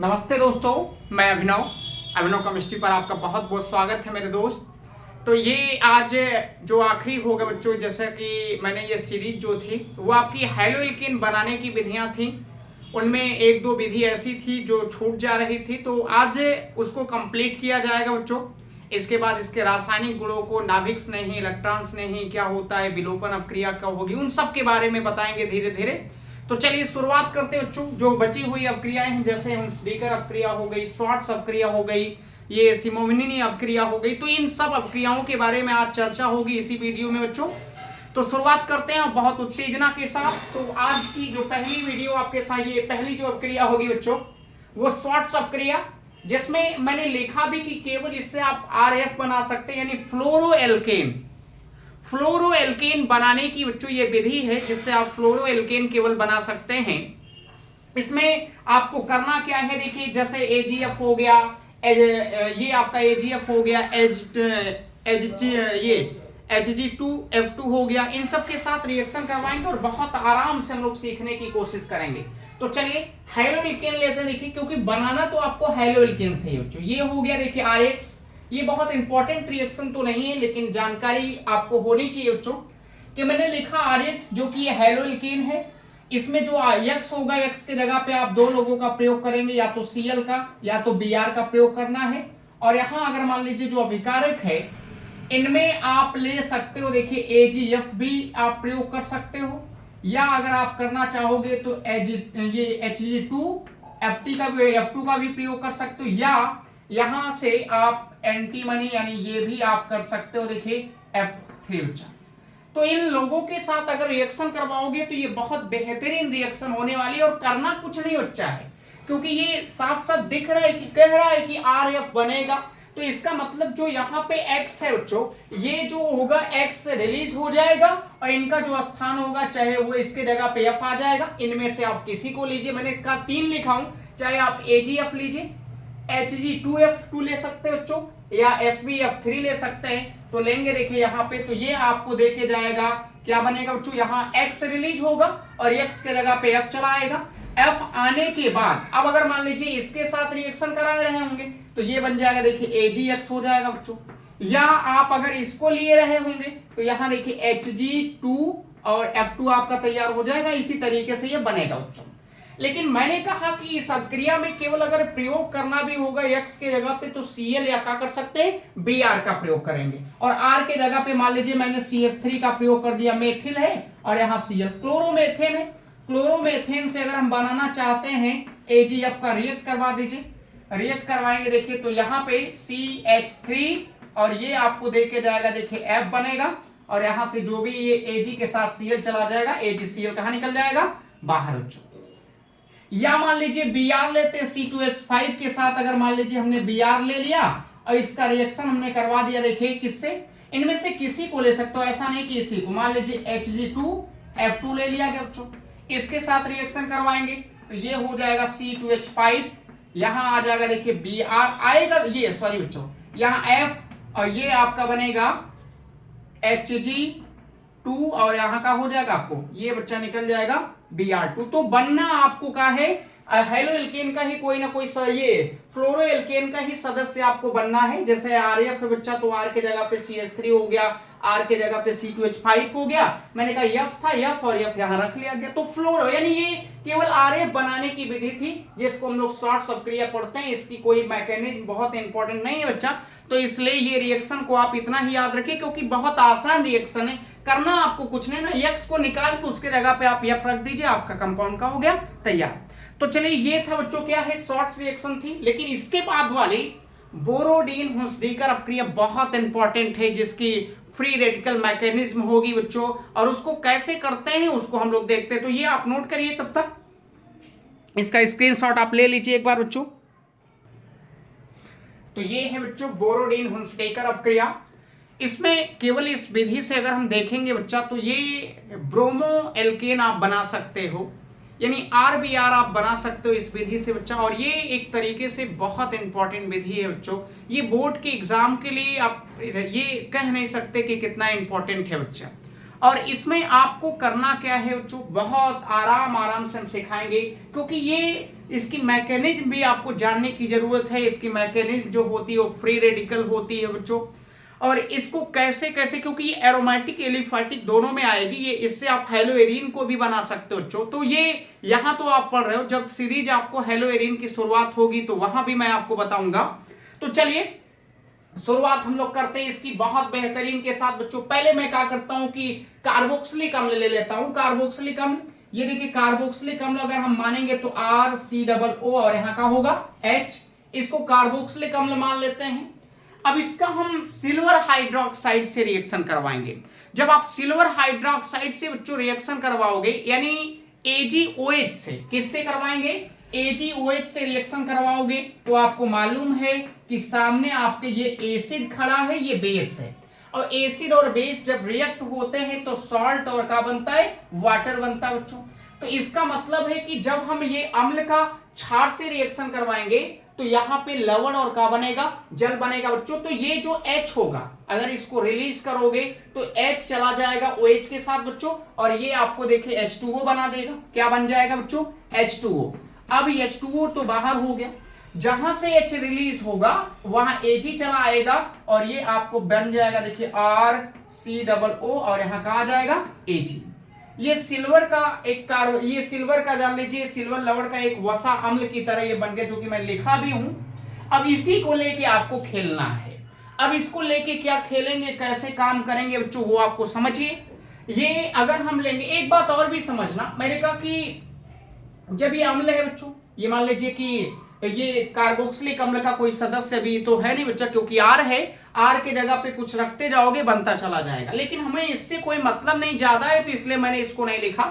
नमस्ते दोस्तों, मैं अभिनव केमिस्ट्री पर आपका बहुत बहुत स्वागत है मेरे दोस्त। तो ये आज जो आखिरी होगा बच्चों, जैसा कि मैंने ये सीरीज जो थी वो आपकी हैलोएल्केन बनाने की विधियां थी, उनमें एक दो विधि ऐसी थी जो छूट जा रही थी, तो आज उसको कंप्लीट किया जाएगा बच्चों। इसके बाद इसके रासायनिक गुणों को, नाभिक स्नेही, इलेक्ट्रॉन स्नेही क्या होता है, विलोपन अपक्रिया कब होगी, उन सब के बारे में बताएंगे धीरे धीरे। तो चलिए शुरुआत करते हैं बच्चों। जो बची हुई अपक्रियाएं हैं, जैसे हुंसडीकर अपक्रिया हो गई, श्वार्ट्ज अपक्रिया हो गई, ये सिमोनिनी अपक्रिया हो गई, तो इन सब अपक्रियाओं के बारे में आज चर्चा होगी इसी वीडियो में बच्चों। तो शुरुआत करते हैं बहुत उत्तेजना के साथ। तो आज की जो पहली वीडियो आपके साथ, ये पहली जो अपक्रिया होगी बच्चों वो श्वार्ट्ज अपक्रिया, जिसमें मैंने लिखा भी कि केवल इससे आप आरएफ बना सकते हैं, यानी फ्लोरोएल्केन बनाने की बच्चों ये विधि है जिससे आप फ्लोरोएल्केन केवल बना सकते हैं। इसमें आपको करना क्या है, देखिए जैसे एजीएफ हो गया, ये आपका एजीएफ हो गया, ये Hg2F2 हो गया, इन सब के साथ रिएक्शन करवाएंगे और बहुत आराम से हम लोग सीखने की कोशिश करेंगे। तो चलिए हैलोएल्केन लेते हैं, देखिए क्योंकि बनाना तो आपको हैलोएल्केन से ही बच्चों। ये हो गया देखिए RH, ये बहुत इंपॉर्टेंट रिएक्शन तो नहीं है लेकिन जानकारी आपको होनी चाहिए बच्चों कि मैंने लिखा RH जो कि ये हैलोएल्केन है। इसमें जो X होगा, X की जगह पे आप दो लोगों का प्रयोग करेंगे, या तो Cl का या तो Br का प्रयोग करना है। और यहां अगर मान लीजिए जो अभिकारक है इनमें आप ले सकते हो, देखिए AgF भी आप प्रयोग कर सकते हो, या अगर आप करना चाहोगे तो ये Hg2F2 का भी प्रयोग कर सकते हो, या यहां से आप एंटीमनी यानी ये भी आप कर सकते हो, देखिए F3 बचा। तो इन लोगों के साथ अगर रिएक्शन करवाओगे तो ये बहुत बेहतरीन रिएक्शन होने वाली है, और करना कुछ नहीं बच्चा है क्योंकि ये साफ साफ दिख रहा है कि कह रहा है कि RF बनेगा। तो इसका मतलब जो यहाँ पे X है बच्चों, ये जो होगा X रिलीज हो जाएगा और इनका जो स्थान होगा चाहे वो इसके जगह पे F आ जाएगा। इनमें से आप किसी को लीजिए, मैंने कहा 3 लिखा हूं, चाहे आप AgF लीजिए, Hg2F2 ले सकते हैं बच्चों, या SbF3 ले सकते हैं। तो लेंगे देखिए यहाँ पे, तो ये आपको देके जाएगा क्या बनेगा बच्चों, यहाँ X रिलीज होगा और X के जगह पे F चला आएगा। F आने के बाद अब अगर मान लीजिए इसके साथ रिएक्शन करा रहे होंगे तो ये बन जाएगा देखिए AgX हो जाएगा बच्चों, या आप अगर इसको लिए रहे होंगे तो यहाँ देखिए Hg2 और F2 आपका तैयार हो जाएगा। इसी तरीके से ये बनेगा बच्चों। लेकिन मैंने कहा कि इस अपक्रिया में केवल अगर प्रयोग करना भी होगा X के जगह पे तो Cl या क्या कर सकते हैं, Br का प्रयोग करेंगे, और R के जगह पे मान लीजिए मैंने CH3 का प्रयोग कर दिया, मेथिल है, और यहाँ Cl क्लोरोमेथेन है। क्लोरोमेथेन से अगर हम बनाना चाहते हैं AgF का रिएक्ट करवा दीजिए, रिएक्ट करवाएंगे देखिए तो यहाँ पे CH3 और ये आपको देके जाएगा देखिए F बनेगा, और यहाँ से जो भी ये Ag के साथ Cl चला जाएगा, AgCl कहाँ निकल जाएगा, बाहर बच्चों। या मान लीजिए Br लेते हैं C2H5 के साथ, अगर मान लीजिए हमने Br ले लिया और इसका रिएक्शन हमने करवा दिया, देखिए किससे, इनमें से किसी को ले सकते हो, ऐसा नहीं कि इसी को, मान लीजिए Hg2F2 ले लिया गया बच्चों, इसके साथ रिएक्शन करवाएंगे तो ये हो जाएगा C2H5, यहां आ जाएगा देखिए Br आएगा, ये सॉरी बच्चों यहाँ F, और ये आपका बनेगा Hg2 और यहाँ का हो जाएगा आपको ये बच्चा निकल जाएगा Br2। तो बनना आपको का है हैलोएल्केन का ही कोई ना कोई ये फ्लोरोएल्केन का ही सदस्य आपको बनना है। जैसे RF है बच्चा तो R के जगह पे CH3 हो गया, R के जगह पे C2H5 हो गया, मैंने कहा F था F और F यहां रख लिया गया। तो फ्लोरो यानी ये केवल RF बनाने की विधि थी जिसको हम लोग श्वार्ट्ज अपक्रिया पढ़ते हैं, इसकी कोई मैकेनिज्म बहुत इंपॉर्टेंट नहीं है बच्चा। तो इसलिए ये रिएक्शन को आप इतना ही याद रखिए क्योंकि बहुत आसान रिएक्शन है, करना आपको कुछ नहीं ना, X को निकाल के उसके जगह पे आप F रख दीजिए, आपका कंपाउंड का हो गया तैयार। तो चलिए ये था बच्चों क्या है, शॉर्ट्स रिएक्शन थी। लेकिन इसके बाद वाली बोरोडीन हुंसडीकर अपक्रिया बहुत इंपॉर्टेंट है जिसकी फ्री रेडिकल मैकेनिज्म होगी बच्चों, और उसको कैसे करते हैं उसको हम लोग देखते हैं। तो ये आप नोट करिए, तब तक इसका स्क्रीनशॉट आप ले लीजिए एक बार बच्चों। तो ये है बच्चों बोरोडीन हुंसडीकर अपक्रिया। इसमें केवल इस विधि से अगर हम देखेंगे बच्चा तो ये ब्रोमो एल्केन आप बना सकते हो, यानी RBr आप बना सकते हो इस विधि से बच्चा। और ये एक तरीके से बहुत इंपॉर्टेंट विधि है बच्चों, ये बोर्ड के एग्जाम के लिए आप ये कह नहीं सकते कि कितना इंपॉर्टेंट है बच्चा। और इसमें आपको करना क्या है बच्चों, बहुत आराम से हम सिखाएंगे, क्योंकि ये इसकी मैकेनिज्म भी आपको जानने की जरूरत है। इसकी मैकेनिज्म जो होती है वो फ्री रेडिकल होती है बच्चों, और इसको कैसे कैसे, क्योंकि ये एरोमेटिक एलिफैटिक दोनों में आएगी, ये इससे आप हेलोएरिन को भी बना सकते हो बच्चों। तो ये यहां तो आप पढ़ रहे हो, जब सीरीज आपको हेलोएरिन की शुरुआत होगी तो वहां भी मैं आपको बताऊंगा। तो चलिए शुरुआत हम लोग करते हैं इसकी बहुत बेहतरीन के साथ बच्चों। पहले मैं क्या करता हूं कि कार्बोक्सिलिक अम्ल ले लेता हूं। कार्बोक्सिलिक अम्ल, ये देखिए कार्बोक्सिलिक अम्ल अगर हम मानेंगे तो RCOO और यहां का होगा H, इसको कार्बोक्सिलिक अम्ल मान लेते हैं। अब इसका हम सिल्वर हाइड्रोक्साइड से रिएक्शन करवाएंगे। जब आप सिल्वर हाइड्रोक्साइड से बच्चों रिएक्शन करवाओगे, यानी AgOH से, किससे करवाएंगे, AgOH से रिएक्शन करवाओगे, तो आपको मालूम है कि सामने आपके ये एसिड खड़ा है, ये बेस है, और एसिड और बेस जब रिएक्ट होते हैं तो सॉल्ट और क्या बनता है, वाटर बनता है बच्चों। तो इसका मतलब है कि जब हम ये अम्ल का क्षार से रिएक्शन करवाएंगे तो यहां पे लवण और क्या बनेगा, जल बनेगा बच्चों। तो ये जो H होगा, अगर इसको रिलीज करोगे तो H चला जाएगा OH के साथ बच्चों, और ये आपको देखिए H2O बना देगा। क्या बन जाएगा बच्चों, H2O। अब H2O तो बाहर हो गया, जहां से H रिलीज होगा वहां Ag चला आएगा, और ये आपको बन जाएगा देखिए RCOO, और यहां कहा जाएगा Ag। ये सिल्वर का एक कार्बन, ये सिल्वर का जान लीजिए, सिल्वर लवण का एक वसा अम्ल की तरह ये बन गया, जो कि मैं लिखा भी हूं। अब इसी को लेके आपको खेलना है। अब इसको लेके क्या खेलेंगे, कैसे काम करेंगे बच्चों, वो आपको समझिए। ये अगर हम लेंगे, एक बात और भी समझना, मैंने कहा कि जब ये अम्ल है बच्चों, ये मान लीजिए कि ये कार्बोक्सिलिक अम्ल का कोई सदस्य भी तो है नहीं बच्चा, क्योंकि R है, R के जगह पे कुछ रखते जाओगे बनता चला जाएगा, लेकिन हमें इससे कोई मतलब नहीं ज्यादा है, तो इसलिए मैंने इसको नहीं लिखा।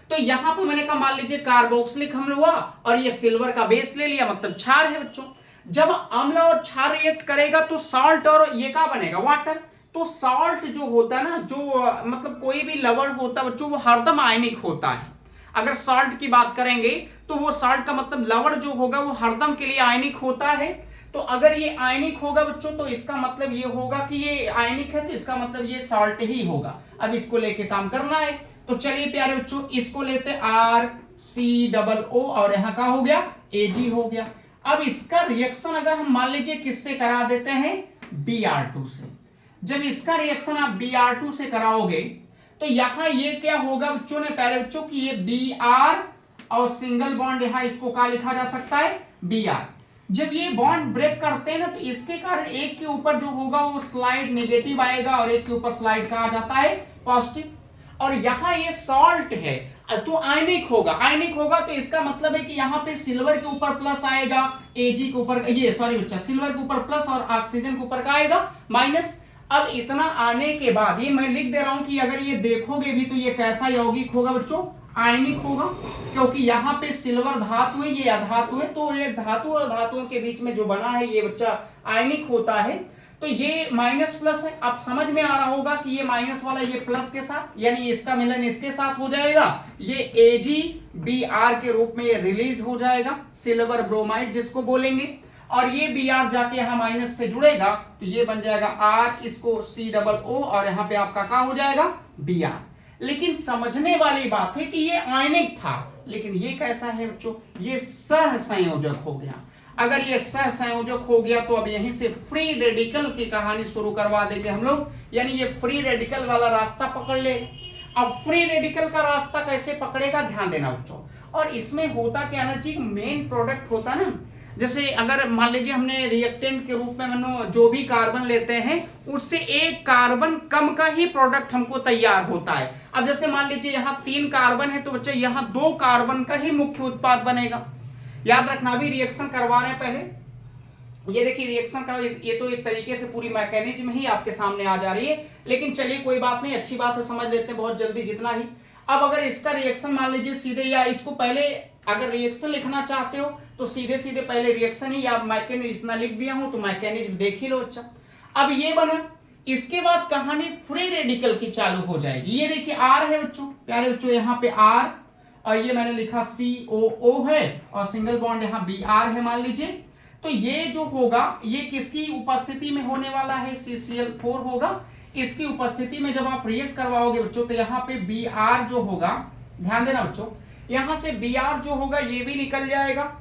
तो यहां पे मैंने कहा मान लीजिए कार्बोक्सिलिक अम्ल हुआ और ये सिल्वर का बेस ले लिया, मतलब क्षार है बच्चों। जब अम्ल और क्षार रिएक्ट करेगा तो सॉल्ट और ये क्या बनेगा, वाटर। तो सॉल्ट जो होता है ना, जो मतलब कोई भी लवण होता है बच्चों, वो हरदम आयनिक होता है। अगर सॉल्ट की बात करेंगे तो वो सॉल्ट का मतलब लवण जो होगा वो हरदम के लिए आयनिक होता है। तो अगर ये आयनिक होगा बच्चों तो इसका मतलब ये होगा कि ये आयनिक है, तो इसका मतलब ये सॉल्ट ही होगा। अब इसको लेके काम करना है, तो चलिए प्यारे बच्चों इसको लेते RCOO, और यहां का हो गया Ag हो गया। अब इसका रिएक्शन अगर हम मान लीजिए किससे करा देते हैं, Br2 से। जब इसका रिएक्शन आप Br2 से कराओगे तो यहां ये क्या होगा बच्चों ने, प्यारे बच्चों की ये Br और सिंगल बॉन्ड यहां इसको क्या लिखा जा सकता है, Br। जब ये बॉन्ड ब्रेक करते हैं ना तो इसके कारण एक के ऊपर जो होगा वो स्लाइड नेगेटिव आएगा, और एक के ऊपर स्लाइड कहा जाता है पॉजिटिव। और यहां ये सॉल्ट है तो आयनिक होगा, आयनिक होगा तो इसका मतलब है कि यहां पे सिल्वर के ऊपर प्लस आएगा, Ag के ऊपर, ये सॉरी बच्चा, सिल्वर के ऊपर प्लस और ऑक्सीजन के ऊपर क्या आएगा, माइनस। अब इतना आने के बाद ये मैं लिख दे रहा हूं कि अगर ये देखोगे भी तो ये कैसा यौगिक होगा बच्चों, आयनिक होगा, क्योंकि यहाँ पे सिल्वर धातु है, ये अधातु है, तो ये धातु और धातुओं के बीच में जो बना है ये बच्चा आयनिक होता है। तो ये माइनस प्लस है, अब समझ में आ रहा होगा कि ये माइनस वाला ये प्लस के साथ, यानी इसका मिलन इसके साथ हो जाएगा, ये AgBr के रूप में ये रिलीज हो जाएगा, सिल्वर ब्रोमाइड जिसको बोलेंगे, और ये Br जाके यहां माइनस से जुड़ेगा तो ये बन जाएगा R, इसको COO, और यहां पे आपका क्या हो जाएगा, Br। लेकिन समझने वाली बात है कि ये आयनिक था, लेकिन ये कैसा है बच्चों, ये सहसंयोजक हो गया। अगर ये सहसंयोजक हो गया तो अब यहीं से फ्री रेडिकल की कहानी शुरू करवा देंगे हम लोग, यानी ये फ्री रेडिकल वाला रास्ता पकड़ ले। अब फ्री रेडिकल का रास्ता कैसे पकड़ेगा, ध्यान देना बच्चों। और इसमें होता क्या ना जी, मेन प्रोडक्ट होता ना, जैसे अगर मान लीजिए हमने रिएक्टेंट के रूप में मानो जो भी कार्बन लेते हैं उससे एक कार्बन कम का ही प्रोडक्ट हमको तैयार होता है। अब जैसे मान लीजिए यहाँ 3 कार्बन है तो बच्चे यहाँ 2 कार्बन का ही मुख्य उत्पाद बनेगा। याद रखना, अभी रिएक्शन करवा रहे हैं पहले, ये देखिए रिएक्शन का ये तो एक तरीके से पूरी मैकेनिज्म ही आपके सामने आ जा रही है, लेकिन चलिए कोई बात नहीं, अच्छी बात है, समझ लेते हैं बहुत जल्दी जितना ही। अब अगर इसका रिएक्शन मान लीजिए सीधे, या इसको पहले अगर रिएक्शन लिखना चाहते हो तो सीधे सीधे पहले रिएक्शन ही, या मैकेनिज्म इतना लिख दिया हूं तो मैकेनिज्म देख ही लो अच्छा। अब ये बना, इसके बाद कहानी फ्री रेडिकल की चालू हो जाएगी। ये देखिए R है बच्चों, प्यारे बच्चों, यहाँ पे R, और ये मैंने लिखा COO है, और सिंगल बॉन्ड यहाँ Br है मान लीजिए। तो ये जो होगा ये किसकी उपस्थिति में होने वाला है, CCl4 होगा। इसकी उपस्थिति में जब आप रिएक्ट करवाओगे बच्चों, तो यहाँ पे Br जो होगा, ध्यान देना बच्चों, यहां से Br जो होगा ये भी निकल जाएगा,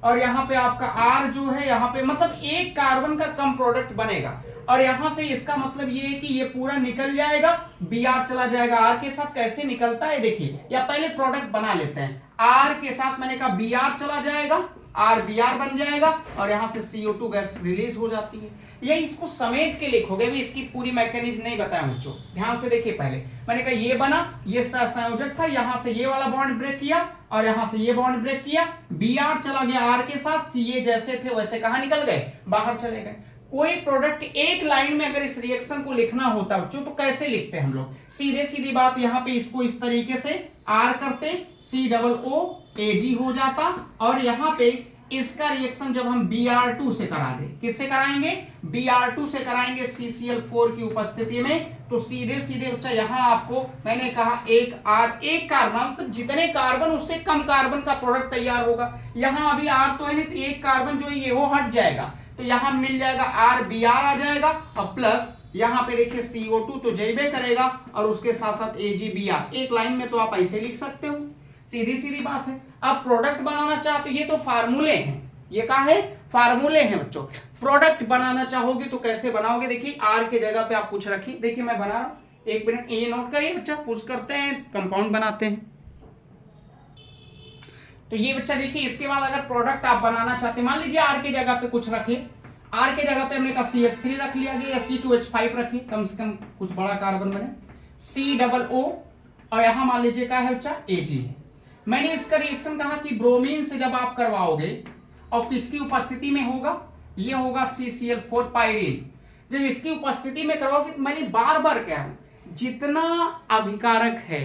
और यहाँ पे आपका R जो है, यहाँ पे मतलब एक कार्बन का कम प्रोडक्ट बनेगा, और यहां से इसका मतलब ये है कि ये पूरा निकल जाएगा, Br चला जाएगा R के साथ। कैसे निकलता है देखिए, या पहले प्रोडक्ट बना लेते हैं। R के साथ मैंने कहा Br चला जाएगा, RBr बन जाएगा, और यहां से CO2 गैस रिलीज हो जाती है। ये इसको समेट के लिखोगे, भी इसकी पूरी मैकेनिज्म नहीं बताया बच्चों, ध्यान से देखिए। पहले मैंने कहा ये बना, ये संयोजक था, यहां से ये वाला बॉन्ड ब्रेक किया, और यहां से ये बॉन्ड ब्रेक किया, Br चला गया R के साथ, ये जैसे थे वैसे कहां निकल गए, बाहर चले गए। कोई प्रोडक्ट एक लाइन में अगर इस रिएक्शन को लिखना होता बच्चों, तो कैसे लिखते हैं हम लोग, सीधे सीधी बात, यहाँ पे इसको इस तरीके से R करते, COOAG हो जाता, और यहाँ पे इसका रिएक्शन जब हम Br2 से करा दे, किससे कराएंगे, Br2 से कराएंगे CCl4 की उपस्थिति में, तो सीधे सीधे बच्चा यहाँ आपको मैंने कहा एक कार्बन, तो जितने कार्बन उससे कम कार्बन का प्रोडक्ट तैयार होगा। यहाँ अभी R तो है नहीं, तो एक कार्बन जो है ये वो हट जाएगा, तो यहां मिल जाएगा RBr आ जाएगा, और प्लस यहां पे देखिए CO2 तो जैबे करेगा, और उसके साथ साथ AgBr। एक लाइन में तो आप ऐसे लिख सकते हो, सीधी सीधी बात है। अब प्रोडक्ट बनाना चाहते, ये तो फार्मूले हैं, ये क्या है, फार्मूले हैं बच्चों। प्रोडक्ट बनाना चाहोगे तो कैसे बनाओगे, देखिए R के जगह पे आप कुछ रखिए, देखिए मैं बना रहा हूं, एक मिनट ये नोट करिए बच्चा, पुश करते हैं, कंपाउंड बनाते हैं। तो ये बच्चा देखिए, इसके बाद अगर प्रोडक्ट आप बनाना चाहते हैं, मान लीजिए R के जगह पे कुछ रखे, R के जगह पे हमने कहा CH3 रख लिया गया, या C2H5 रखिए, कम से कम कुछ बड़ा कार्बन बने, COO, और यहां मान लीजिए क्या है बच्चा, Ag है। मैंने इसका रिएक्शन कहा कि ब्रोमीन से जब आप करवाओगे, और किसकी उपस्थिति में होगा, ये होगा CCl4 पाइरीन। जब इसकी उपस्थिति में करवाओगे, तो मैंने बार बार कहा जितना अभिकारक है,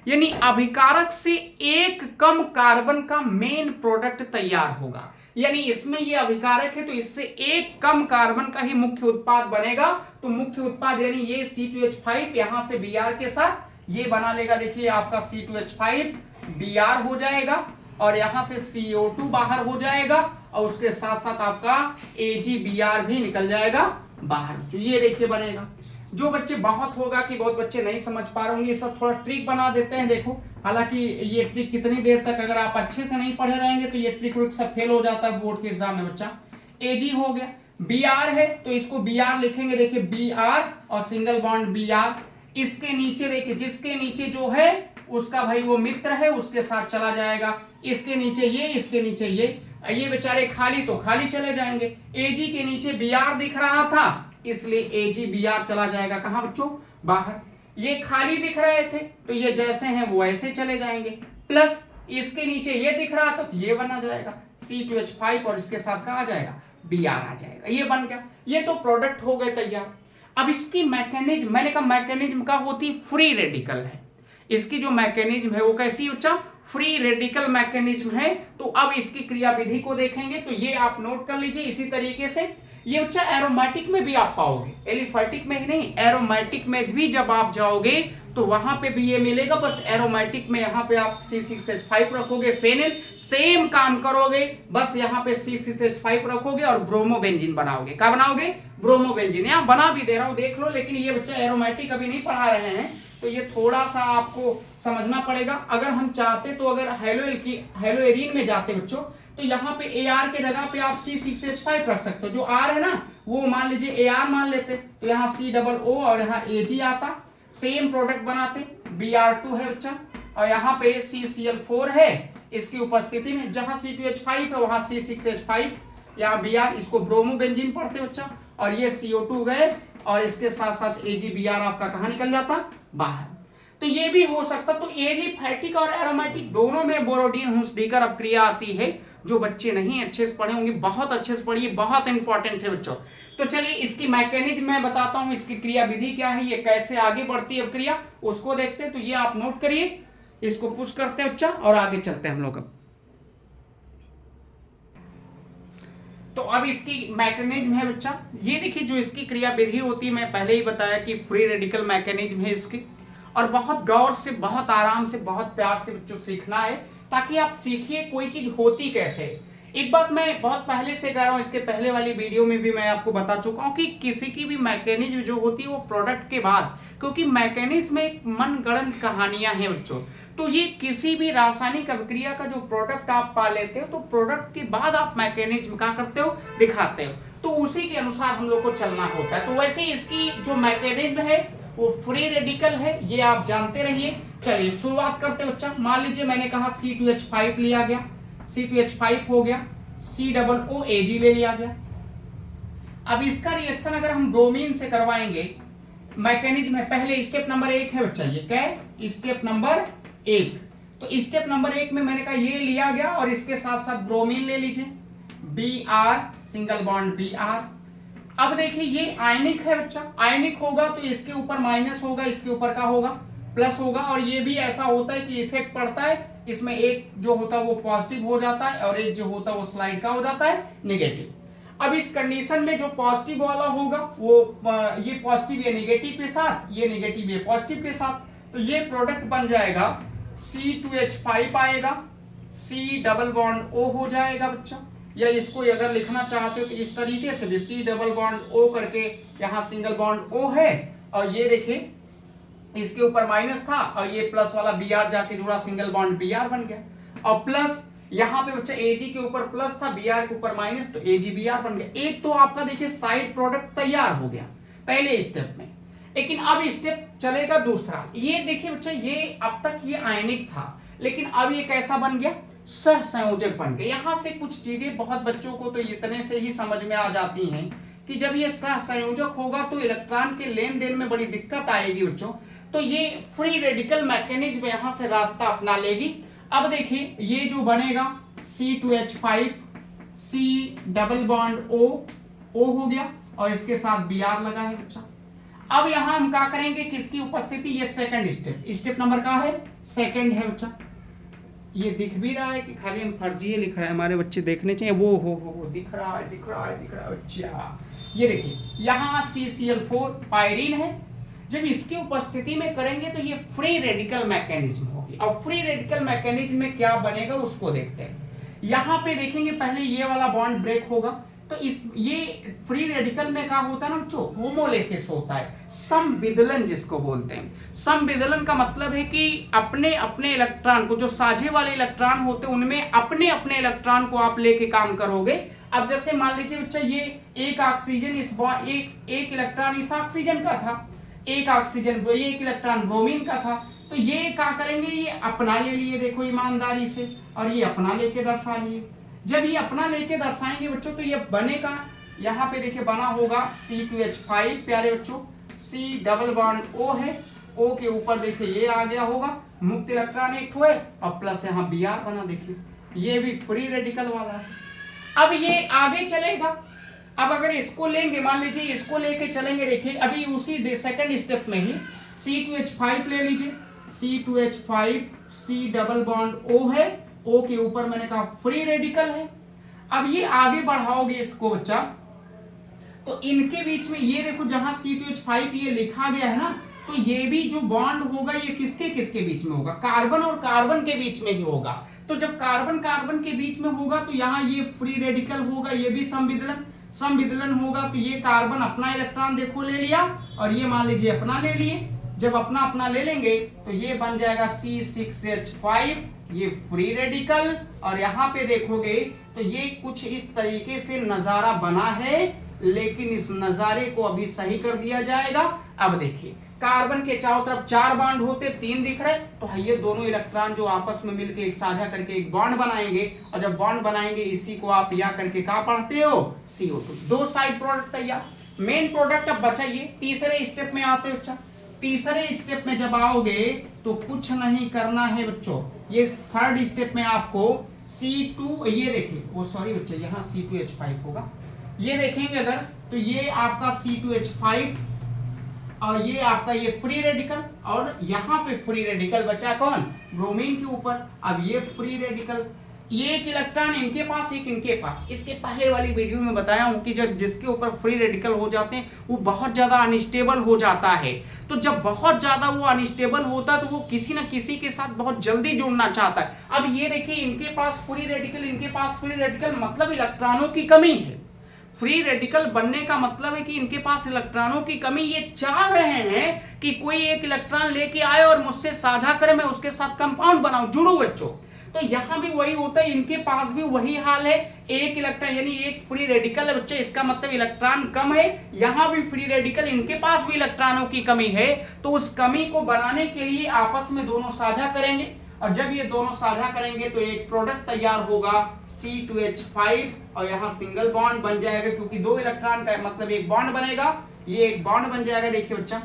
यानी अभिकारक से एक कम कार्बन का मेन प्रोडक्ट तैयार होगा, यानी इसमें ये अभिकारक है तो इससे एक कम कार्बन का ही मुख्य उत्पाद बनेगा। तो मुख्य उत्पाद यानी ये C2H5 यहां से Br के साथ ये बना लेगा, देखिए आपका C2H5 Br हो जाएगा, और यहां से CO2 बाहर हो जाएगा, और उसके साथ साथ आपका AgBr भी निकल जाएगा बाहर, जो ये देखिए बनेगा। जो बच्चे बहुत होगा कि बहुत बच्चे नहीं समझ पा रहे होंगे, ये सब थोड़ा ट्रिक बना देते हैं, देखो। हालांकि ये ट्रिक कितनी देर तक अगर आप अच्छे से नहीं पढ़े रहेंगे तो ये ट्रिक व्रिक सब फेल हो जाता है बोर्ड के एग्जाम में बच्चा। Ag हो गया, Br है तो इसको Br लिखेंगे, देखिए Br और सिंगल बॉन्ड Br, इसके नीचे देखिए, जिसके नीचे जो है उसका भाई वो मित्र है, उसके साथ चला जाएगा, इसके नीचे ये, इसके नीचे ये बेचारे खाली तो खाली चले जाएंगे। Ag के नीचे Br दिख रहा था, इसलिए AgBr चला जाएगा कहां बच्चों, बाहर। ये खाली दिख रहे थे तो ये जैसे हैं वो ऐसे चले जाएंगे, प्लस इसके नीचे ये दिख रहा था तो ये बना जाएगा C2H5, और इसके साथ का आ जाएगा Br आ जाएगा, ये बन गया। ये तो प्रोडक्ट हो गए तैयार। अब इसकी मैकेनिज्म, मैंने कहा मैकेनिज्म का होती फ्री रेडिकल है, इसकी जो मैकेनिज्म है वो कैसी बच्चा, फ्री रेडिकल मैकेनिज्म है। तो अब इसकी क्रियाविधि को देखेंगे, तो ये आप नोट कर लीजिए इसी तरीके से। ये बच्चा एरोमेटिक में भी आप पाओगे, एलिफैटिक में ही नहीं, एरोमेटिक में भी जब आप जाओगे तो वहां पे भी ये मिलेगा, बस एरोमेटिक में यहाँ पे आप C6H5 रखोगे, फेनिल सेम काम करोगे, बस यहाँ पे C6H5 रखोगे और ब्रोमोबेंजीन बनाओगे। क्या बनाओगे, ब्रोमोबेंजीन। यहाँ बना भी दे रहा हूं, देख लो, लेकिन ये बच्चा एरोमेटिक अभी नहीं पढ़ा रहे हैं तो ये थोड़ा सा आपको समझना पड़ेगा। अगर हम चाहते तो अगर हेलोएरीन में जाते बच्चों, तो यहाँ पे Ar के जगह पे आप C6H5 रख सकते हो, जो R है ना वो मान लीजिए Ar मान लेते, तो यहाँ COO और यहाँ Ag आता, सेम प्रोडक्ट बनाते, Br2 है बच्चा, और यहाँ पे CCl4 है, इसकी उपस्थिति में जहां C2H5 है वहां C6H5, यहाँ Br, इसको ब्रोमोबेंजीन पढ़ते बच्चा, और ये CO2 गैस, और इसके साथ साथ AgBr आपका कहाँ निकल जाता, बाहर। तो ये भी हो सकता। तो एलिफैटिक और एरोमेटिक दोनों में बोरोडीन हुस्डीकर अपक्रिया आती है। जो बच्चे नहीं अच्छे से पढ़े होंगे बहुत अच्छे से पढ़िए, बहुत इंपॉर्टेंट है बच्चों। तो चलिए इसकी मैकेनिज्म मैं बताता हूं, इसकी क्रिया विधि क्या है, ये कैसे आगे बढ़ती है क्रिया, उसको देखते हैं। तो ये आप नोट करिए, इसको पुश करते हैं बच्चा और आगे चलते हैं हम लोग। तो अब इसकी मैकेनिज्म है बच्चा, ये देखिए जो इसकी क्रिया विधि होती है, मैं पहले ही बताया कि फ्री रेडिकल मैकेनिज्म है इसकी, और बहुत गौर से, बहुत आराम से, बहुत प्यार से बच्चों सीखना है, ताकि आप सीखिए कोई चीज होती कैसे। एक बात मैं बहुत पहले से कह रहा हूं, इसके पहले वाली वीडियो में भी मैं आपको बता चुका हूं कि किसी की भी मैकेनिज्म जो होती है वो प्रोडक्ट के बाद, क्योंकि मैकेनिज्म में एक मनगढ़ंत कहानियां हैं बच्चों, तो ये किसी भी रासायनिक अभिक्रिया का जो प्रोडक्ट आप पा लेते हो तो प्रोडक्ट के बाद आप मैकेनिज्म क्या करते हो, दिखाते हो, तो उसी के अनुसार हम लोग को चलना होता है। तो वैसे इसकी जो मैकेनिज्म है वो फ्री रेडिकल है, ये आप जानते रहिए। चलिए शुरुआत करते बच्चा। मान लीजिए मैंने कहा C2H5 लिया गया, C2H5 हो गया, COOAg ले लिया गया। अब इसका रिएक्शन अगर हम ब्रोमीन से करवाएंगे, मैकेनिज्म है, पहले स्टेप नंबर 1 है बच्चा, ये क्या है, स्टेप नंबर 1। तो स्टेप नंबर 1 में मैंने कहा ये लिया गया और इसके साथ साथ ब्रोमीन ले लीजिए, Br सिंगल बॉन्ड Br। अब देखिए ये आयनिक है बच्चा, आयनिक होगा तो इसके ऊपर माइनस होगा, इसके ऊपर का होगा प्लस होगा, और ये भी ऐसा होता है कि इफेक्ट पड़ता है, इसमें एक जो होता है वो पॉजिटिव हो जाता है और एक जो होता है वो स्लाइड का हो जाता है नेगेटिव। अब इस कंडीशन में जो पॉजिटिव वाला होगा वो ये पॉजिटिव ये नेगेटिव के साथ, ये नेगेटिव ये पॉजिटिव के साथ, तो ये प्रोडक्ट बन जाएगा C2H5 आएगा, C डबल बॉन्ड O हो जाएगा बच्चा। या इसको अगर लिखना चाहते हो तो इस तरीके से भी C डबल बॉन्ड O करके, यहाँ सिंगल बॉन्ड O है और ये देखिए इसके ऊपर माइनस था और ये प्लस वाला Br जाके जुड़ा, सिंगल बॉन्ड Br बन गया, और प्लस यहाँ पे बच्चा Ag के ऊपर प्लस था, Br के ऊपर माइनस, तो AgBr बन गया। एक तो आपका देखिए साइड प्रोडक्ट तैयार हो गया पहले स्टेप में। लेकिन अब स्टेप चलेगा दूसरा। ये देखिए बच्चा, ये अब तक ये आयनिक था, लेकिन अब ये कैसा बन गया, सहसंयोजक बन गया। यहां से कुछ चीजें बहुत बच्चों को तो इतने से ही समझ में आ जाती हैं कि जब ये सहसंयोजक होगा तो इलेक्ट्रॉन के लेन देन में बड़ी दिक्कत आएगी बच्चों, तो ये फ्री रेडिकल मैकेनिज्म यहां से रास्ता अपना लेगी। अब देखिए ये जो बनेगा C2H5 C double bond O हो गया और इसके साथ Br लगा है बच्चा। अब यहां हम क्या करेंगे, किसकी उपस्थिति, ये सेकंड स्टेप, स्टेप नंबर का है, सेकंड है बच्चा। ये दिख भी रहा है कि खाली हम फर्जी लिख रहे हैं, हमारे बच्चे देखने चाहिए, वो हो दिख रहा है बच्चा। ये देखिए यहाँ CCl4 पायरीन है, जब इसकी उपस्थिति में करेंगे तो ये फ्री रेडिकल मैकेनिज्म होगी। और फ्री रेडिकल मैकेनिज्म में क्या बनेगा उसको देखते हैं। यहाँ पे देखेंगे पहले ये वाला बॉन्ड ब्रेक होगा, तो इस ये फ्री रेडिकल में क्या होता है ना बच्चों, होमोलेसिस होता है, समविदलन जिसको बोलते हैं। समविदलन का मतलब है कि अपने अपने इलेक्ट्रॉन को, जो साझे वाले इलेक्ट्रॉन होते हैं उनमें अपने अपने इलेक्ट्रॉन को आप लेके काम करोगे। अब जैसे मान लीजिए बच्चा ये एक ऑक्सीजन इस एक इलेक्ट्रॉन इस ऑक्सीजन का था, एक ऑक्सीजन ये एक इलेक्ट्रॉन ब्रोमीन का था, तो ये क्या करेंगे, ये अपना ले लिए, देखो ईमानदारी से, और ये अपना लेके दर्शा लिए। जब ये अपना लेके दर्शाएंगे बच्चों तो ये बनेगा, यहाँ पे देखिए बना होगा C2H5 प्यारे बच्चों, C डबल बॉन्ड O है, O के ऊपर देखिए ये आ गया होगा, मुक्त इलेक्ट्रॉन एक हुए और प्लस यहाँ Br बना, देखिए ये भी फ्री रेडिकल वाला है। अब ये आगे चलेगा। अब अगर इसको लेंगे, मान लीजिए इसको लेके चलेंगे, देखिए अभी उसी सेकंड स्टेप में ही C2H5 ले लीजिए, C2H5 C double bond O है, O के ऊपर मैंने कहा फ्री रेडिकल है। अब ये आगे बढ़ाओगे इसको बच्चा, तो इनके बीच में ये देखो जहां C2H5 ये लिखा गया है ना, तो ये भी जो बॉन्ड होगा ये किसके किसके बीच में होगा, कार्बन और कार्बन के बीच में ही होगा। तो जब कार्बन कार्बन के बीच में होगा तो यहाँ ये फ्री रेडिकल होगा, ये भी समविदलन होगा, तो ये कार्बन अपना इलेक्ट्रॉन देखो ले लिया और ये मान लीजिए अपना ले लिए। जब अपना अपना ले लेंगे तो ये बन जाएगा C6H5, ये फ्री रेडिकल। और यहाँ पे देखोगे तो ये कुछ इस तरीके से नजारा बना है, लेकिन इस नजारे को अभी सही कर दिया जाएगा। अब देखिए कार्बन के चारों तरफ 4 बॉन्ड होते, 3 दिख रहे, तो ये दोनों इलेक्ट्रॉन जो आपस में मिलकर एक साझा करके एक बॉन्ड बनाएंगे, और जब बॉन्ड बनाएंगे इसी को आप या करके क्या पढ़ते हो, CO2। 2 साइड प्रोडक्ट तैयार। मेन प्रोडक्ट अब बचाइए, तीसरे स्टेप में आते हो बच्चा। तीसरे स्टेप में जब आओगे तो कुछ नहीं करना है बच्चों, ये थर्ड स्टेप में आपको C2, ये देखिए वो सॉरी बच्चे यहाँ C2H5 होगा, ये देखेंगे अगर तो ये आपका C2H5 और ये आपका ये फ्री रेडिकल, और यहाँ पे फ्री रेडिकल बचा कौन, ब्रोमीन के ऊपर। अब ये फ्री रेडिकल ये एक इलेक्ट्रॉन इनके पास, एक इनके पास। इसके पहले वाली वीडियो में बताया हूं कि जब जिसके ऊपर फ्री रेडिकल हो जाते हैं वो बहुत ज्यादा अनस्टेबल हो जाता है। तो जब बहुत ज्यादा वो अनस्टेबल होता है तो वो किसी न किसी के साथ बहुत जल्दी जुड़ना चाहता है। अब ये देखिए, इनके पास फ्री रेडिकल, इनके पास फ्री रेडिकल, मतलब इलेक्ट्रॉनों की कमी है। फ्री रेडिकल बनने का मतलब है कि इनके पास इलेक्ट्रॉनों की कमी। ये चाह रहे हैं कि कोई एक इलेक्ट्रॉन लेके आए और मुझसे साझा करे, मैं उसके साथ कंपाउंड बनाऊं, जुड़ूं बच्चों। तो यहां भी वही होता है, इनके पास भी वही हाल है। एक इलेक्ट्रॉन यानी एक फ्री रेडिकल है बच्चे, इसका मतलब इलेक्ट्रॉन कम है। यहां भी फ्री रेडिकल, इनके पास भी इलेक्ट्रॉनों की कमी है। तो उस कमी को बनाने के लिए आपस में दोनों साझा करेंगे, और जब ये दोनों साझा करेंगे तो एक प्रोडक्ट तैयार होगा C2H5, और यहां सिंगल बॉन्ड बन जाएगा, क्योंकि दो इलेक्ट्रॉन का मतलब एक बॉन्ड बनेगा। ये एक बॉन्ड बन जाएगा, देखिए बच्चा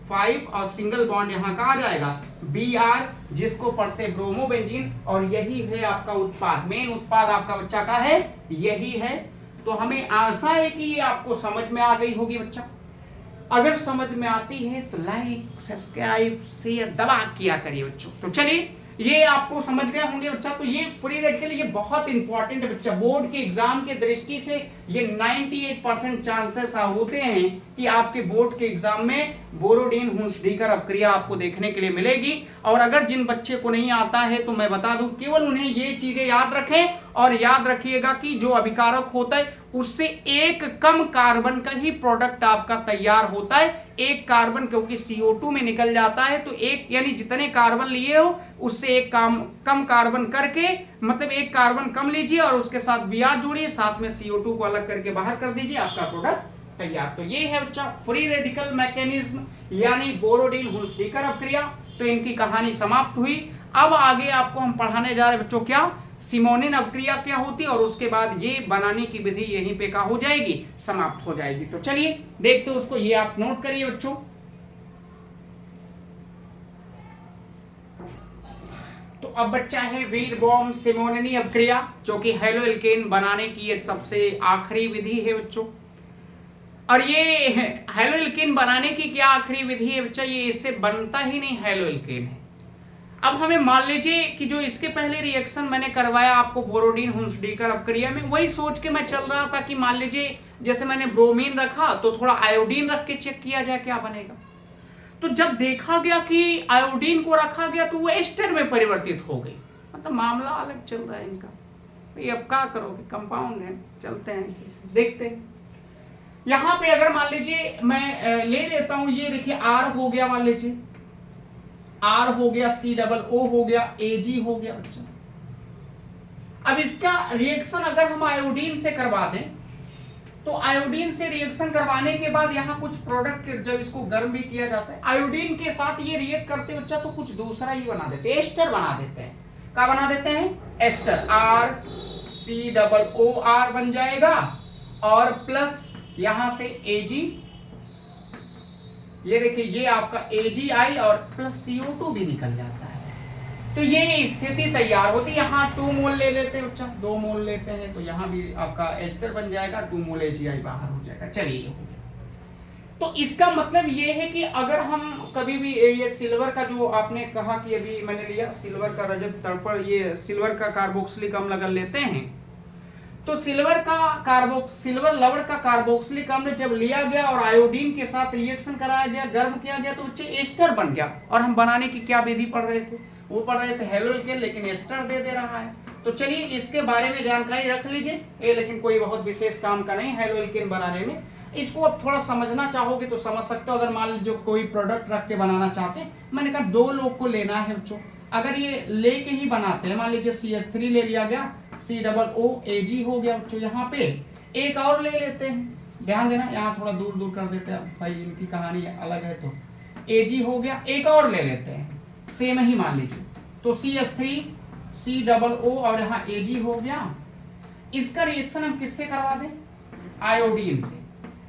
5, और सिंगल बॉन्ड यहां का आ जाएगा Br, जिसको पढ़ते ब्रोमोबेंजीन। और यही है आपका उत्पाद, मेन उत्पाद आपका बच्चा का है, यही है। तो हमें आशा है कि ये आपको समझ में आ गई होगी बच्चा। अगर समझ में आती है तो लाइक, सब्सक्राइब, शेयर दबा किया करिए बच्चों। तो चलिए, ये आपको समझ गए होंगे बच्चा। तो ये फ्री रेडिकल ये बहुत इंपॉर्टेंट है बच्चा, बोर्ड के एग्जाम के दृष्टि से ये 98% चांसेस होते हैं कि आपके बोर्ड के एग्जाम में बोरोडीन हुंसडीकर अपक्रिया आपको देखने के लिए मिलेगी। और अगर जिन बच्चे को नहीं आता है तो मैं बता दूं, केवल उन्हें ये चीजें याद रखें, और याद रखिएगा कि जो अभिकारक होता है उससे एक कम कार्बन का ही प्रोडक्ट आपका तैयार होता है। एक कार्बन क्योंकि CO2 में निकल जाता है, तो एक यानी जितने कार्बन लिए हो उससे एक कम कार्बन करके, मतलब एक कार्बन कम लीजिए और उसके साथ Br जोड़िए, साथ में CO2 को अलग करके बाहर कर दीजिए, आपका प्रोडक्ट तैयार। तो ये है बच्चा फ्री रेडिकल मैकेनिज्म, यानी बोरोडीन हुंसडीकर अपक्रिया। तो इनकी कहानी समाप्त हुई। अब आगे आपको हम पढ़ाने जा रहे बच्चों क्या, सिमोनिन अपक्रिया क्या होती है, और उसके बाद ये बनाने की विधि यहीं पे का हो जाएगी, समाप्त हो जाएगी। तो चलिए देखते हैं उसको, ये आप नोट करिए बच्चों। तो अब बच्चा है वीट बॉम सिमोनिनी अपक्रिया, जो कि हेलोएल्केन बनाने की ये सबसे आखिरी विधि है बच्चों। और ये हेलोएल्केन बनाने की क्या आखिरी विधि है बच्चा, ये इससे बनता ही नहीं हेलोएल्केन है। अब हमें मान लीजिए कि जो इसके पहले रिएक्शन मैंने करवाया आपको बोरोडीन हुंसडीकर अपक्रिया में, वही सोच के मैं चल रहा था कि मान लीजिए जैसे मैंने ब्रोमीन रखा तो थोड़ा आयोडीन रख के चेक किया जाए क्या बनेगा। तो जब देखा गया कि आयोडीन को रखा गया तो वो एस्टर में परिवर्तित हो गई, मतलब मामला अलग चल रहा है इनका। भाई अब क्या करोगे, कंपाउंड है, चलते हैं इसे देखते हैं। यहां पे अगर मान लीजिए मैं ले लेता हूं, ये देखिए R हो गया, मान लीजिए R हो गया, COO हो गया, Ag हो गया बच्चा। अब इसका रिएक्शन अगर हम आयोडीन से करवा दें, तो आयोडीन से रिएक्शन करवाने के बाद यहाँ कुछ प्रोडक्ट जब इसको गर्म भी किया जाता है, आयोडीन के साथ ये रिएक्ट करते बच्चा तो कुछ दूसरा ही बना देते हैं, एस्टर बना देते हैं। क्या बना देते हैं, एस्टर। RCOOR बन जाएगा, और प्लस यहां से Ag, ये देखिए ये आपका AgI और प्लस CO2 भी निकल जाता है। तो ये स्थिति तैयार होती है। यहाँ 2 मोल ले लेते हैं बच्चा, 2 मोल लेते हैं, तो यहाँ भी आपका एस्टर बन जाएगा, 2 मोल AgI बाहर हो जाएगा। चलिए ये हो गया। तो इसका मतलब ये है कि अगर हम कभी भी ये सिल्वर का जो आपने कहा कि अभी मैंने लिया सिल्वर का रजत तर्पण, ये सिल्वर का कार्बोक्सिलिक अम्ल अगर लेते हैं, तो सिल्वर लवण का कार्बोक्सिलिक अम्ल जब लिया गया और आयोडीन के साथ रिएक्शन कराया गया, गर्म किया गया, तो बच्चे एस्टर बन गया। और हम बनाने की क्या विधि पढ़ रहे थे, वो पढ़ रहे थे हेलोएल्केन, लेकिन एस्टर दे रहा है। तो चलिए इसके बारे में जानकारी रख लीजिए, ये लेकिन कोई बहुत विशेष काम का नहीं हेलोएल्केन बनाने में। इसको अब थोड़ा समझना चाहोगे तो समझ सकते हो। अगर मान लीजिए कोई प्रोडक्ट रख के बनाना चाहते हैं, मैंने कहा 2 लोग को लेना है बच्चों, अगर ये लेके ही बनाते हैं, मान लीजिए CH3 ले लिया गया, COOAg हो गया बच्चों। यहाँ पे एक और ले लेते हैं, ध्यान देना यहाँ थोड़ा दूर दूर कर देते हैं भाई, इनकी कहानी अलग है। तो Ag हो गया, एक और ले लेते हैं सेम ही मान लीजिए, तो CH3 COO और यहाँ Ag हो गया। इसका रिएक्शन हम किससे करवा दें, आयोडीन से।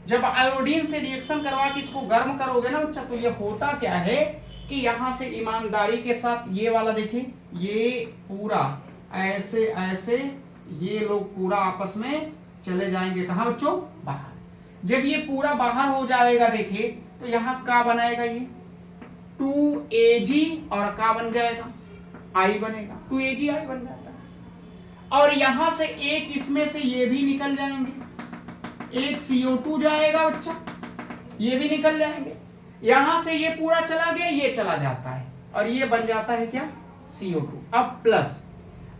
जब आयोडीन से रिएक्शन करवा के इसको गर्म करोगे ना बच्चा, तो ये होता क्या है कि यहां से ईमानदारी के साथ ये वाला देखिए, ये पूरा ऐसे ऐसे ये लोग पूरा आपस में चले जाएंगे, कहां बच्चों, बाहर। जब ये पूरा बाहर हो जाएगा देखिए, तो यहां क्या बनाएगा, ये 2Ag और क्या बन जाएगा, I बनेगा, 2AgI बन जाता है। और यहां से एक इसमें से ये भी निकल जाएंगे, एक CO2 जाएगा बच्चा, ये भी निकल जाएंगे। यहां से ये पूरा चला गया, ये चला जाता है और ये बन जाता है क्या, CO2। अब प्लस,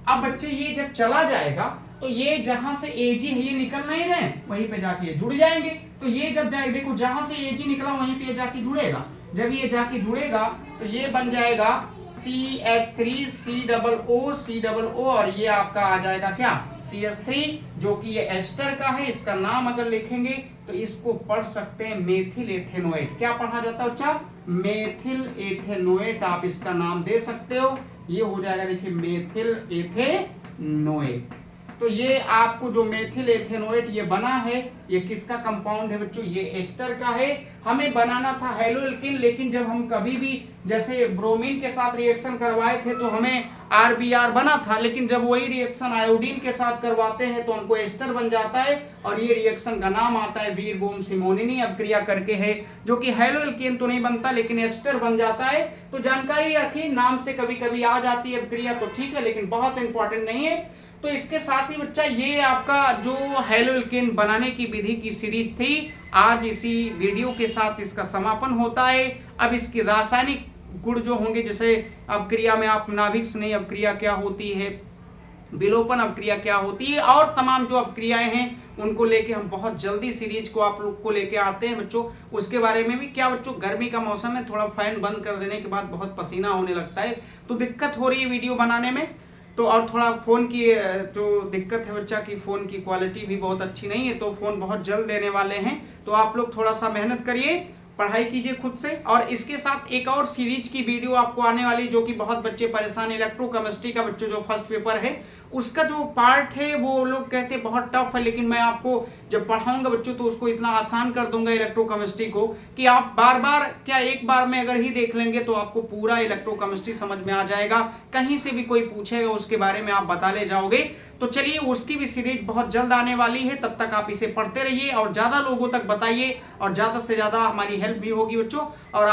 अब बच्चे ये जब चला जाएगा तो ये जहां से Ag है ये निकल नहीं रहे, वहीं पे जाके ये जुड़ जाएंगे। तो ये जब जाए, देखो जहां से Ag निकला वहीं पे जाके जुड़ेगा, जब ये जाके जुड़ेगा तो ये बन जाएगा CH3COO और ये आपका आ जाएगा क्या, CH3, जो कि ये एस्टर का है। इसका नाम अगर लिखेंगे तो इसको पढ़ सकते हैं मेथिल एथेनोएट। क्या पढ़ा जाता है बच्चा, मेथिल एथेनोएट, आप इसका नाम दे सकते हो। ये हो जाएगा देखिए मेथिल एथेनोएट। तो ये आपको जो मेथिल एथेनोएट ये बना है, ये किसका कंपाउंड है बच्चों, ये एस्टर का है। हमें बनाना था हेलोएल्कीन, लेकिन जब हम कभी भी जैसे ब्रोमीन के साथ रिएक्शन करवाए थे तो हमें RBr बना था, लेकिन जब वही रिएक्शन आयोडीन के साथ करवाते हैं तो हमको एस्टर बन जाता है और ये रिएक्शन का नाम आता है वीरबोम सिमोनिनी अभिक्रिया करके है, जो कि हेलोएल्कीन तो नहीं बनता लेकिन एस्टर बन जाता है। तो जानकारी रखिए, नाम से कभी कभी आ जाती है अभिक्रिया तो ठीक है, लेकिन बहुत इंपॉर्टेंट नहीं है। तो इसके साथ ही बच्चा ये आपका जो हेलोएल्कीन बनाने की विधि की सीरीज थी, आज इसी वीडियो के साथ इसका समापन होता है। अब इसकी रासायनिक गुण जो होंगे, जैसे अभिक्रिया में आप नाभिक स्नेह अभिक्रिया क्या होती है, विलोपन अभिक्रिया क्या होती है, और तमाम जो अभिक्रियाएं हैं उनको लेके हम बहुत जल्दी सीरीज को आप लोग को लेके आते हैं बच्चों। उसके बारे में भी क्या बच्चों, गर्मी का मौसम है, थोड़ा फैन बंद कर देने के बाद बहुत पसीना होने लगता है तो दिक्कत हो रही है वीडियो बनाने में। तो और थोड़ा फ़ोन की जो दिक्कत है बच्चा की, फ़ोन की क्वालिटी भी बहुत अच्छी नहीं है, तो फ़ोन बहुत जल्द देने वाले हैं। तो आप लोग थोड़ा सा मेहनत करिए, पढ़ाई कीजिए खुद से। और इसके साथ एक और सीरीज की वीडियो आपको आने वाली, जो कि बहुत बच्चे परेशान, इलेक्ट्रोकेमिस्ट्री का बच्चों जो फर्स्ट पेपर है उसका जो पार्ट है वो लोग कहते हैं बहुत टफ है, लेकिन मैं आपको जब पढ़ाऊंगा बच्चों तो उसको इतना आसान कर दूंगा इलेक्ट्रोकेमिस्ट्री को कि आप बार बार क्या एक बार में अगर ही देख लेंगे तो आपको पूरा इलेक्ट्रोकेमिस्ट्री समझ में आ जाएगा। कहीं से भी कोई पूछेगा उसके बारे में आप बता ले जाओगे। तो चलिए, उसकी भी सीरीज बहुत जल्द आने वाली है, तब तक आप इसे पढ़ते रहिए और ज़्यादा लोगों तक बताइए और ज़्यादा से ज़्यादा हमारी हेल्प भी होगी बच्चों। और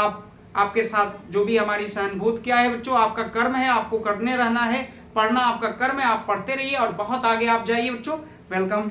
आपके साथ जो भी हमारी सहानुभूति क्या है बच्चों, आपका कर्म है, आपको करने रहना है, पढ़ना आपका कर्म है, आप पढ़ते रहिए और बहुत आगे आप जाइए बच्चों। वेलकम।